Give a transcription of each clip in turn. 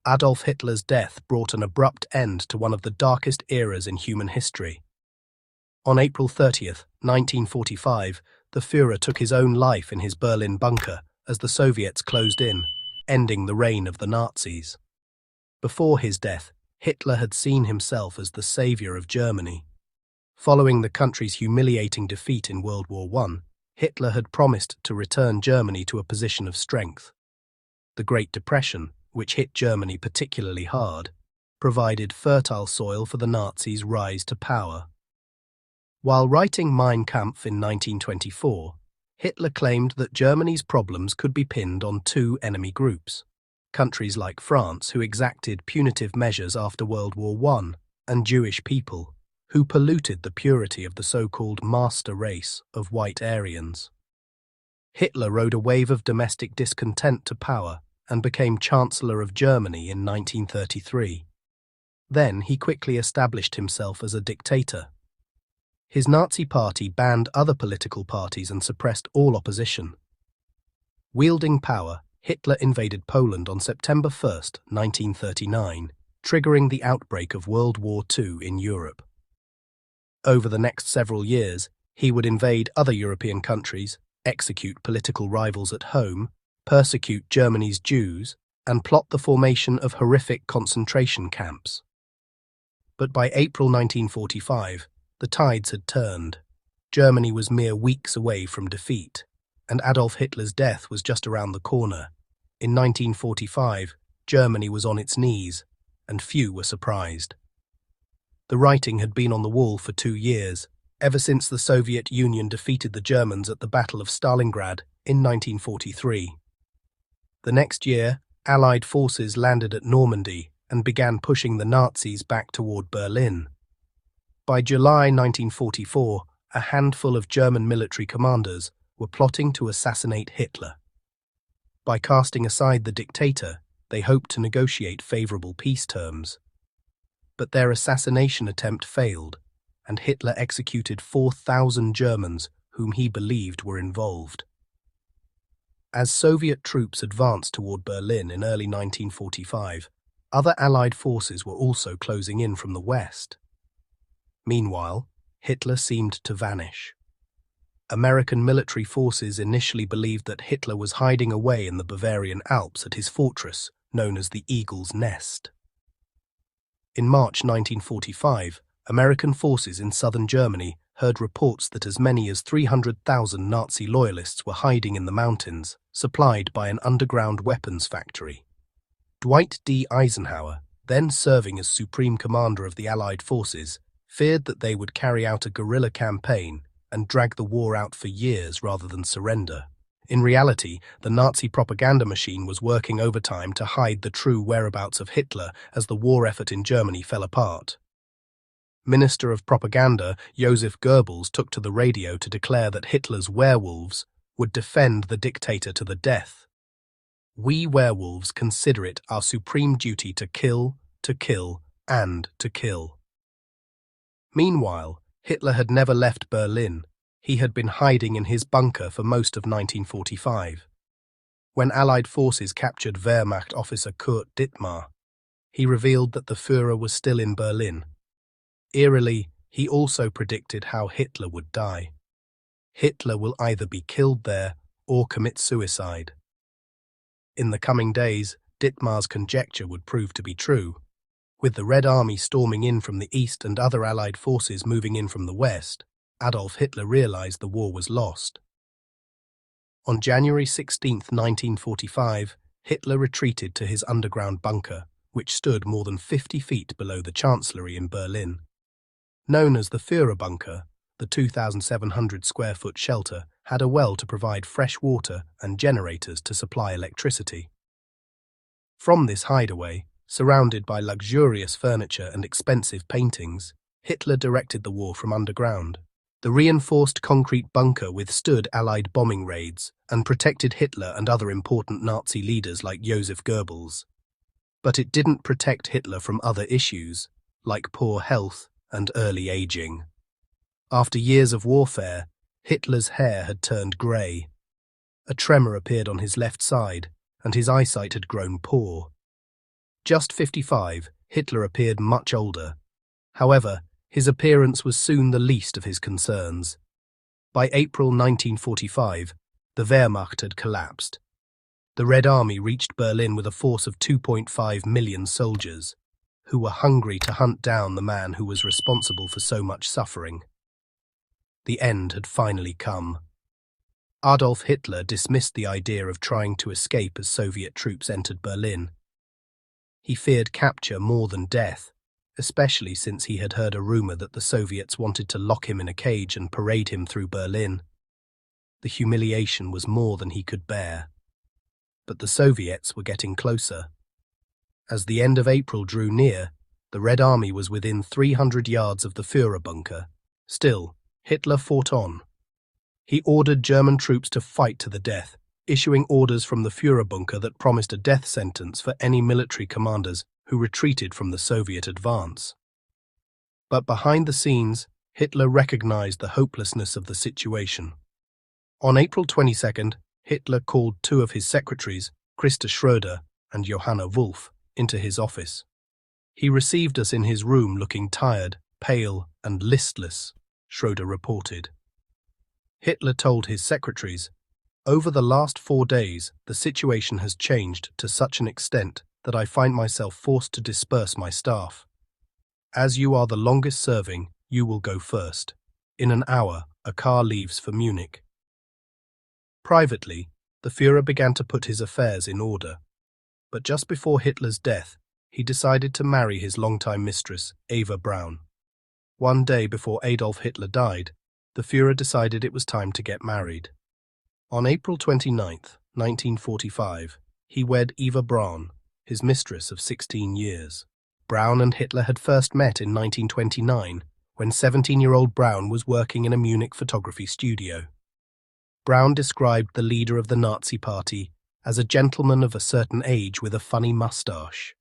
Adolf Hitler's death brought an abrupt end to one of the darkest eras in human history. On April 30th, 1945, the Führer took his own life in his Berlin bunker as the Soviets closed in, ending the reign of the Nazis. Before his death, Hitler had seen himself as the savior of Germany. Following the country's humiliating defeat in World War I, Hitler had promised to return Germany to a position of strength. The Great Depression, which hit Germany particularly hard, provided fertile soil for the Nazis' rise to power. While writing Mein Kampf in 1924, Hitler claimed that Germany's problems could be pinned on two enemy groups: countries like France, who exacted punitive measures after World War I, and Jewish people, who polluted the purity of the so-called master race of white Aryans. Hitler rode a wave of domestic discontent to power and became Chancellor of Germany in 1933. Then he quickly established himself as a dictator. His Nazi party banned other political parties and suppressed all opposition. Wielding power, Hitler invaded Poland on September 1, 1939, triggering the outbreak of World War II in Europe. Over the next several years, he would invade other European countries, execute political rivals at home, persecute Germany's Jews, and plot the formation of horrific concentration camps. But by April 1945, the tides had turned. Germany was mere weeks away from defeat, and Adolf Hitler's death was just around the corner. In 1945, Germany was on its knees, and few were surprised. The writing had been on the wall for 2 years, ever since the Soviet Union defeated the Germans at the Battle of Stalingrad in 1943. The next year, Allied forces landed at Normandy and began pushing the Nazis back toward Berlin. By July 1944, a handful of German military commanders were plotting to assassinate Hitler. By casting aside the dictator, they hoped to negotiate favorable peace terms. But their assassination attempt failed, and Hitler executed 4,000 Germans whom he believed were involved. As Soviet troops advanced toward Berlin in early 1945, other Allied forces were also closing in from the west. Meanwhile, Hitler seemed to vanish. American military forces initially believed that Hitler was hiding away in the Bavarian Alps at his fortress, known as the Eagle's Nest. In March 1945, American forces in southern Germany heard reports that as many as 300,000 Nazi loyalists were hiding in the mountains, supplied by an underground weapons factory. Dwight D. Eisenhower, then serving as Supreme Commander of the Allied forces, feared that they would carry out a guerrilla campaign and drag the war out for years rather than surrender. In reality, the Nazi propaganda machine was working overtime to hide the true whereabouts of Hitler as the war effort in Germany fell apart. Minister of Propaganda Joseph Goebbels took to the radio to declare that Hitler's werewolves would defend the dictator to the death. "We werewolves consider it our supreme duty to kill, and to kill." Meanwhile, Hitler had never left Berlin. He had been hiding in his bunker for most of 1945. When Allied forces captured Wehrmacht officer Kurt Dittmar, he revealed that the Führer was still in Berlin. Eerily, he also predicted how Hitler would die. Hitler will either be killed there or commit suicide. In the coming days, Dittmar's conjecture would prove to be true. With the Red Army storming in from the east and other Allied forces moving in from the west, Adolf Hitler realized the war was lost. On January 16, 1945, Hitler retreated to his underground bunker, which stood more than 50 feet below the Chancellery in Berlin. Known as the Führer bunker, the 2,700-square-foot shelter had a well to provide fresh water and generators to supply electricity. From this hideaway, surrounded by luxurious furniture and expensive paintings, Hitler directed the war from underground. The reinforced concrete bunker withstood Allied bombing raids and protected Hitler and other important Nazi leaders like Joseph Goebbels. But it didn't protect Hitler from other issues, like poor health and early aging. After years of warfare, Hitler's hair had turned grey. A tremor appeared on his left side, and his eyesight had grown poor. Just 55, Hitler appeared much older. However, his appearance was soon the least of his concerns. By April 1945, the Wehrmacht had collapsed. The Red Army reached Berlin with a force of 2.5 million soldiers, who were hungry to hunt down the man who was responsible for so much suffering. The end had finally come. Adolf Hitler dismissed the idea of trying to escape as Soviet troops entered Berlin. He feared capture more than death, especially since he had heard a rumor that the Soviets wanted to lock him in a cage and parade him through Berlin. The humiliation was more than he could bear. But the Soviets were getting closer. As the end of April drew near, the Red Army was within 300 yards of the Führer bunker. Still, Hitler fought on. He ordered German troops to fight to the death, issuing orders from the Führer bunker that promised a death sentence for any military commanders who retreated from the Soviet advance. But behind the scenes, Hitler recognized the hopelessness of the situation. On April 22nd, Hitler called two of his secretaries, Christa Schröder and Johanna Wolff, into his office. He received us in his room looking tired, pale, and listless, Schröder reported. Hitler told his secretaries, "Over the last 4 days, the situation has changed to such an extent that I find myself forced to disperse my staff. As you are the longest serving, you will go first. In an hour, a car leaves for Munich." Privately, the Führer began to put his affairs in order. But just before Hitler's death, he decided to marry his longtime mistress, Eva Braun. One day before Adolf Hitler died, the Führer decided it was time to get married. On April 29, 1945, he wed Eva Braun, his mistress of 16 years. Braun and Hitler had first met in 1929, when 17-year-old Braun was working in a Munich photography studio. Braun described the leader of the Nazi Party as a gentleman of a certain age with a funny mustache.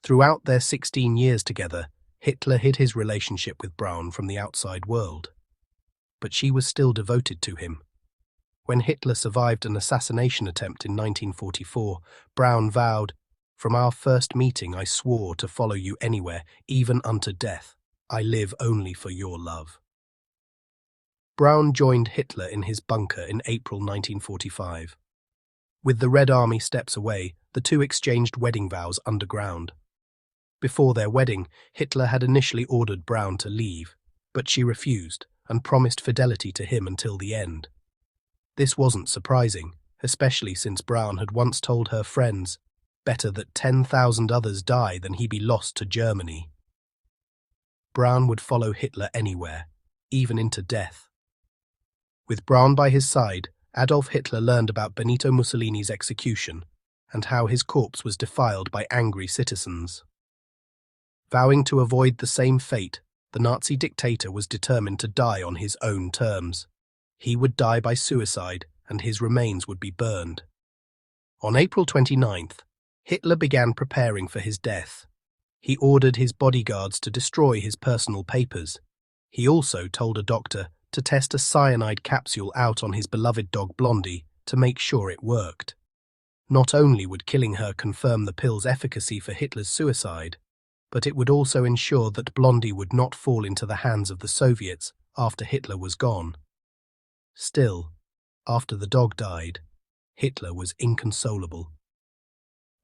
Throughout their 16 years together, Hitler hid his relationship with Braun from the outside world. But she was still devoted to him. When Hitler survived an assassination attempt in 1944, Braun vowed, "From our first meeting I swore to follow you anywhere, even unto death. I live only for your love." Braun joined Hitler in his bunker in April 1945. With the Red Army steps away, the two exchanged wedding vows underground. Before their wedding, Hitler had initially ordered Braun to leave, but she refused and promised fidelity to him until the end. This wasn't surprising, especially since Braun had once told her friends, "Better that 10,000 others die than he be lost to Germany." Braun would follow Hitler anywhere, even into death. With Braun by his side, Adolf Hitler learned about Benito Mussolini's execution and how his corpse was defiled by angry citizens. Vowing to avoid the same fate, the Nazi dictator was determined to die on his own terms. He would die by suicide, and his remains would be burned. On April 29th, Hitler began preparing for his death. He ordered his bodyguards to destroy his personal papers. He also told a doctor to test a cyanide capsule out on his beloved dog Blondie to make sure it worked. Not only would killing her confirm the pill's efficacy for Hitler's suicide, but it would also ensure that Blondie would not fall into the hands of the Soviets after Hitler was gone. Still, after the dog died, Hitler was inconsolable.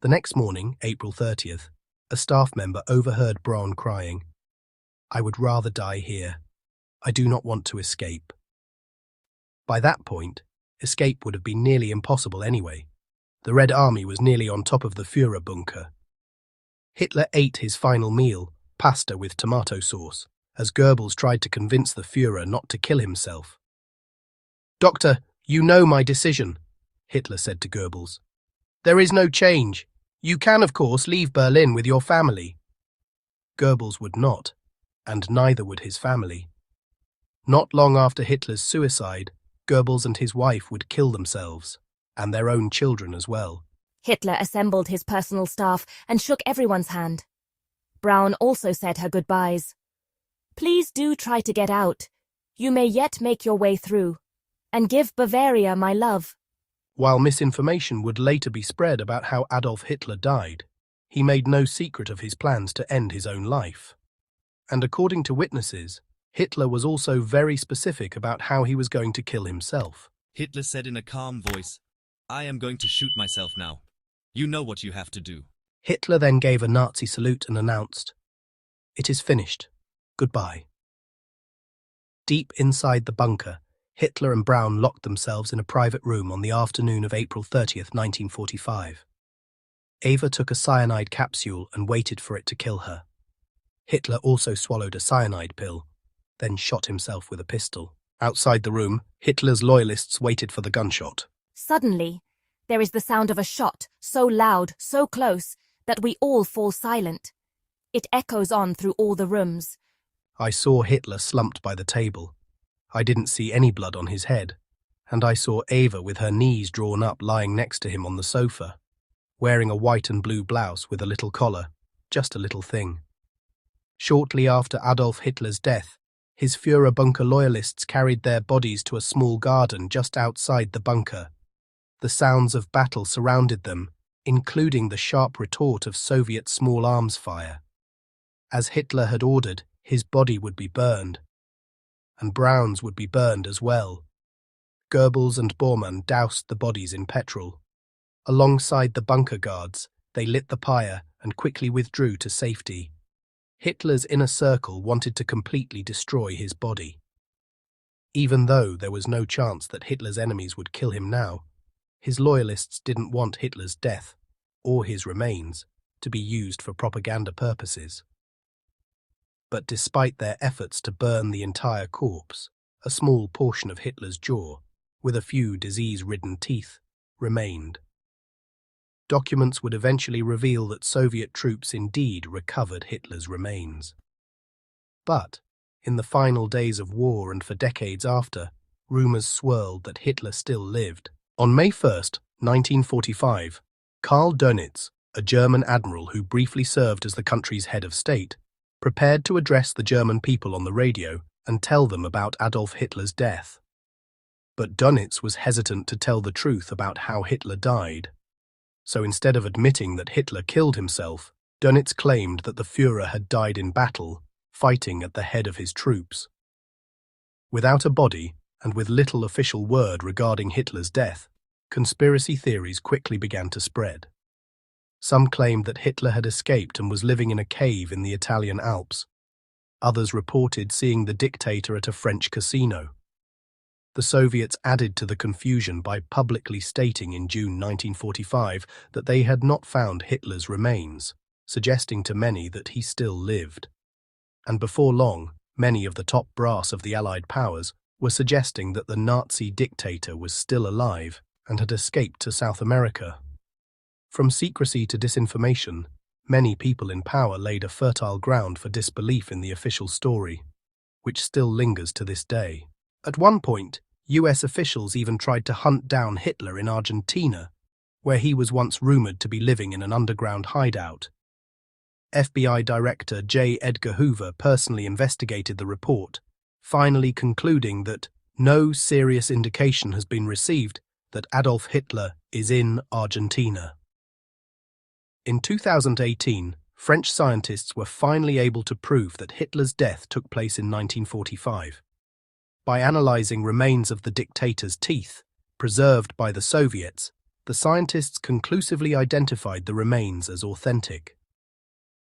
The next morning, April 30th, a staff member overheard Braun crying, "I would rather die here. I do not want to escape." By that point, escape would have been nearly impossible anyway. The Red Army was nearly on top of the Führer bunker. Hitler ate his final meal, pasta with tomato sauce, as Goebbels tried to convince the Führer not to kill himself. "Doctor, you know my decision," Hitler said to Goebbels. "There is no change. You can, of course, leave Berlin with your family." Goebbels would not, and neither would his family. Not long after Hitler's suicide, Goebbels and his wife would kill themselves, and their own children as well. Hitler assembled his personal staff and shook everyone's hand. Braun also said her goodbyes. "Please do try to get out. You may yet make your way through. And give Bavaria my love." While misinformation would later be spread about how Adolf Hitler died, He made no secret of his plans to end his own life. And according to witnesses, Hitler was also very specific about how he was going to kill himself. Hitler said in a calm voice, "I am going to shoot myself now. You know what you have to do." Hitler then gave a Nazi salute and announced, "It is finished. Goodbye." Deep inside the bunker, Hitler and Braun locked themselves in a private room on the afternoon of April 30th, 1945. Eva took a cyanide capsule and waited for it to kill her. Hitler also swallowed a cyanide pill, then shot himself with a pistol. Outside the room, Hitler's loyalists waited for the gunshot. Suddenly, there is the sound of a shot, so loud, so close, that we all fall silent. It echoes on through all the rooms. I saw Hitler slumped by the table. I didn't see any blood on his head, and I saw Eva with her knees drawn up lying next to him on the sofa, wearing a white and blue blouse with a little collar, just a little thing. Shortly after Adolf Hitler's death, his Führer bunker loyalists carried their bodies to a small garden just outside the bunker. The sounds of battle surrounded them, including the sharp retort of Soviet small arms fire. As Hitler had ordered, his body would be burned, and Braun's would be burned as well. Goebbels and Bormann doused the bodies in petrol. Alongside the bunker guards, they lit the pyre and quickly withdrew to safety. Hitler's inner circle wanted to completely destroy his body. Even though there was no chance that Hitler's enemies would kill him now, his loyalists didn't want Hitler's death, or his remains, to be used for propaganda purposes. But despite their efforts to burn the entire corpse, a small portion of Hitler's jaw, with a few disease-ridden teeth, remained. Documents would eventually reveal that Soviet troops indeed recovered Hitler's remains. But, in the final days of war and for decades after, rumors swirled that Hitler still lived. On May 1st, 1945, Karl Dönitz, a German admiral who briefly served as the country's head of state, prepared to address the German people on the radio and tell them about Adolf Hitler's death. But Dönitz was hesitant to tell the truth about how Hitler died. So instead of admitting that Hitler killed himself, Dönitz claimed that the Führer had died in battle, fighting at the head of his troops. Without a body, and with little official word regarding Hitler's death, conspiracy theories quickly began to spread. Some claimed that Hitler had escaped and was living in a cave in the Italian Alps. Others reported seeing the dictator at a French casino. The Soviets added to the confusion by publicly stating in June 1945 that they had not found Hitler's remains, suggesting to many that he still lived. And before long, many of the top brass of the Allied powers were suggesting that the Nazi dictator was still alive and had escaped to South America. From secrecy to disinformation, many people in power laid a fertile ground for disbelief in the official story, which still lingers to this day. At one point, US officials even tried to hunt down Hitler in Argentina, where he was once rumored to be living in an underground hideout. FBI Director J. Edgar Hoover personally investigated the report, finally concluding that no serious indication has been received that Adolf Hitler is in Argentina. In 2018, French scientists were finally able to prove that Hitler's death took place in 1945. By analyzing remains of the dictator's teeth, preserved by the Soviets, the scientists conclusively identified the remains as authentic.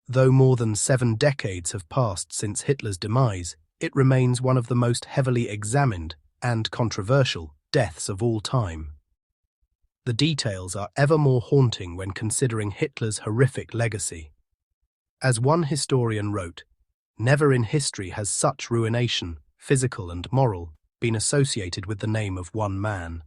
Though more than 7 decades have passed since Hitler's demise, it remains one of the most heavily examined and controversial deaths of all time. The details are ever more haunting when considering Hitler's horrific legacy. As one historian wrote, "Never in history has such ruination, physical and moral, been associated with the name of one man."